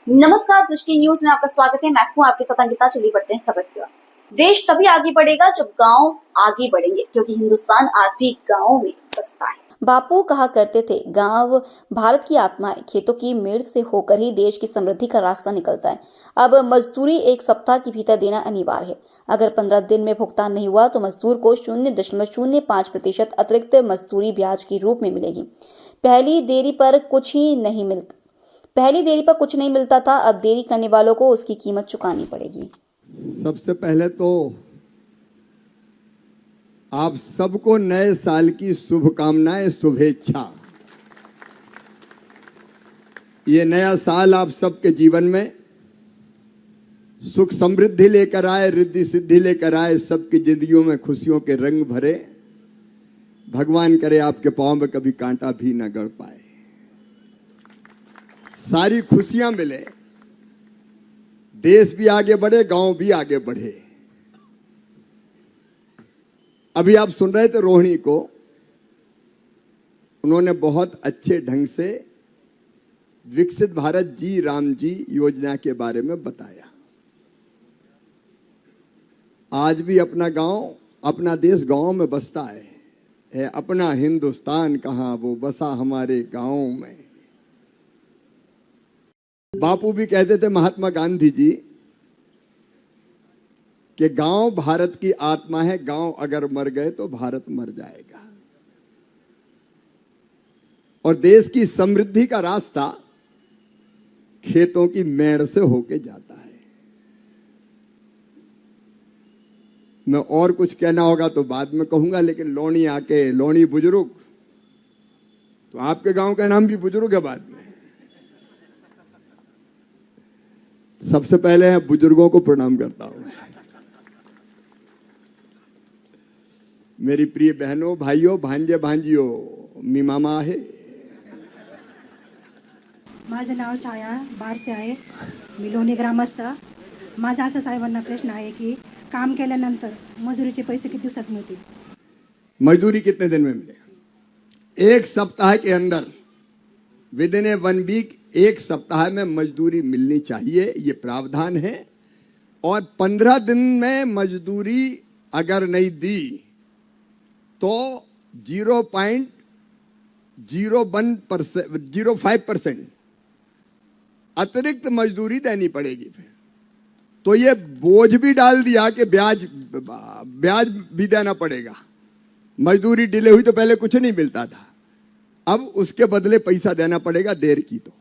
नमस्कार, दृष्टि न्यूज में आपका स्वागत है। मैं हूं आपके साथ अंकिता। चलिए बढ़ते हैं खबर की ओर। देश तभी आगे बढ़ेगा जब गांव आगे बढ़ेंगे, क्योंकि हिंदुस्तान आज भी गांवों में बसता है। बापू कहा करते थे, गांव भारत की आत्मा है। खेतों की मेड़ से होकर ही देश की समृद्धि का रास्ता निकलता है। अब मजदूरी 1 सप्ताह के भीतर देना अनिवार्य है। अगर 15 दिन में भुगतान नहीं हुआ तो मजदूर को 0.05% अतिरिक्त मजदूरी ब्याज के रूप में मिलेगी। पहली देरी पर कुछ नहीं मिलता था, अब देरी करने वालों को उसकी कीमत चुकानी पड़ेगी। सबसे पहले तो आप सबको नए साल की शुभकामनाएं, शुभेच्छा। ये नया साल आप सबके जीवन में सुख समृद्धि लेकर आए, रिद्धि सिद्धि लेकर आए, सबकी जिंदगियों में खुशियों के रंग भरे। भगवान करे आपके पांव में कभी कांटा भी न गड़ पाए, सारी खुशियां मिले, देश भी आगे बढ़े, गांव भी आगे बढ़े। अभी आप सुन रहे थे रोहिणी को, उन्होंने बहुत अच्छे ढंग से विकसित भारत जी राम जी योजना के बारे में बताया। आज भी अपना गांव, अपना देश गांव में बसता है अपना हिंदुस्तान कहां वो बसा हमारे गांव में। बापू भी कहते थे, महात्मा गांधी जी, कि गांव भारत की आत्मा है, गांव अगर मर गए तो भारत मर जाएगा। और देश की समृद्धि का रास्ता खेतों की मेड़ से होके जाता है। मैं और कुछ कहना होगा तो बाद में कहूंगा, लेकिन लोनी आके, लोनी बुजुर्ग, तो आपके गांव का नाम भी बुजुर्ग है बाद में। सबसे पहले बुजुर्गों को प्रणाम करता हूं। मेरी प्रिय बहनों, भाइयों, भांजे भांजियों, मी मामा आहे। माझं नाव छाया, बार से आहे, मी लोणी ग्रामस्थ। माझा असा साहेबांना प्रश्न आहे की काम केल्यानंतर मजुरीचे पैसे किती दिवसात मिळतील? मजदूरी कितने दिन में मिले? 1 सप्ताह के अंदर, विद इन 1 वीक, 1 सप्ताह में मजदूरी मिलनी चाहिए, ये प्रावधान है। और 15 दिन में मजदूरी अगर नहीं दी तो 0.05% अतिरिक्त मजदूरी देनी पड़ेगी। फिर तो ये बोझ भी डाल दिया कि ब्याज भी देना पड़ेगा। मजदूरी डिले हुई तो पहले कुछ नहीं मिलता था, अब उसके बदले पैसा देना पड़ेगा, देर की तो।